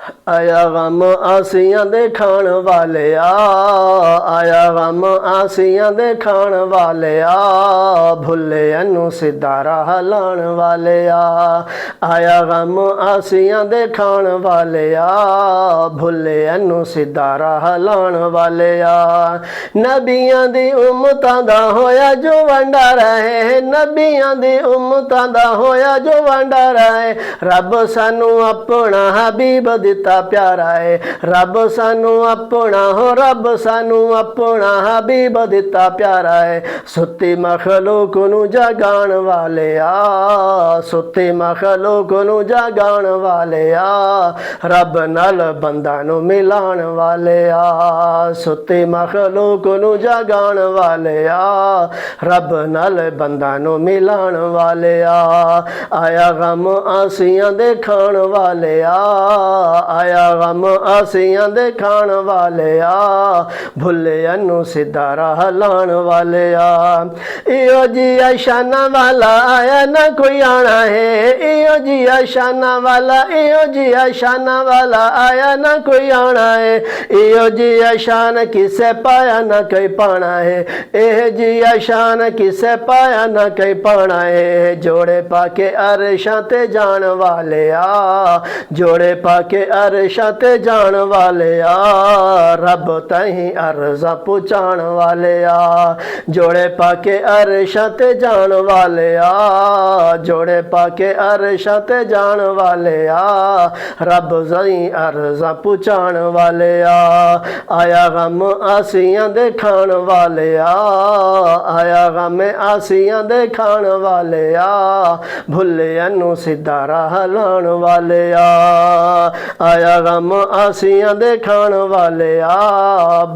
आया गम आसियां दे खाण वालिया, आया गम आसियां दे खाण वालिया, भुल्लिया नूं सीधा राह लाण वालिया। आया गम आसियां दे खाण वालिया, भुल्लिया नूं सीधा राह लाण वालिया। नबियां दी उम्मतां दा होया जो वंडारा है, नबियां दी उम्मतां दा होया जो वंडारा है। रब सानू अपना हबीब दिता प्यारा है, रब सानू अपना हो, रब सानू अपना हबीब दिता प्यारा है। सुती मखलूक नू जगाण वालिया, सुती मखलूक नू जगाण वालिया, रब नाल बंदा नू मिलाण वालिया। सुती मखलूक नू जगाण वालिया, रब नाल बंदा नू मिलाण वालिया। आया गम आसियां दे खाण वालिया, आया गम आसियां दे खाण वालिया, भुल्लिया नूं सीधा राह लाण वालिया। इहो जिहा शाना वाला आया ना कोई आना है, इहो जिहा शाना वाला, इहो जिहा शाना वाला आया ना कोई आना है। इहो जिहा शान किसे पाया ना कोई पाना है, एह जिहा शान किसे पाया ना कोई पाना है। जोड़े पाके अरशां ते जाण वालिया, जोड़े पाके अरशां ते जाण वालिया, रब तहीं अर्ज़ां पुचाण वालिया। जोड़े पाके अरशां ते जाण वालिया, जोड़े पाके अरशां ते जाण वालिया, रब तहीं अर्ज़ां पुचाण वालिया। आया गम आसियां दे खाण वालिया, आया गम आसियां दे खाण वालिया, भुल्लिया नूं सीधा राह लाण वालिया। आया गम आसियां दे खाण वालिया,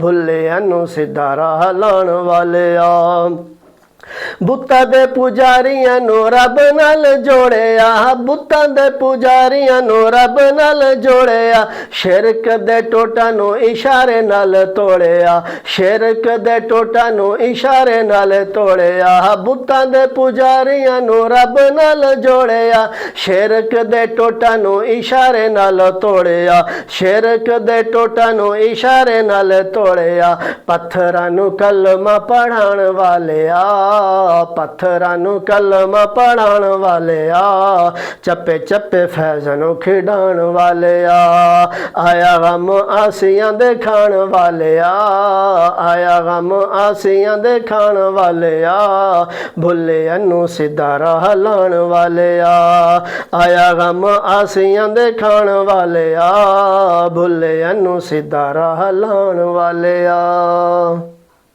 भुल्लिया नूं सीधा राह लाण वालिया। बुत्तां दे पुजारियां नू रब नाल जोड़िया, बुत्तां दे पुजारियां नू रब नाल जोड़िया, शिरक दे टोटां नू इशारे नाल तोड़िया, शिरक दे टोटां नू इशारे नाल तोड़िया। बुत्तां दे पुजारियां नू रब नाल जोड़िया, शिरक दे टोटां नू इशारे नाल तोड़िया, शिरक दे टोटां नू इशारे नाल तोड़िया। पत्थरां नू कलमा पढ़ाण वालिया, पत्थरां नू कलमा पढ़ाण वालिया, चप्पे चप्पे फैज़ नू खिडाण वालिया। आया गम आसियां दे खाण वालिया, आया गम आसियां दे खाण वालिया, भुल्लिया नूं सीधा राह लाण वालिया। आया गम आसियां दे खाण वालिया, भुल्लिया नूं सीधा राह लाण वालिया।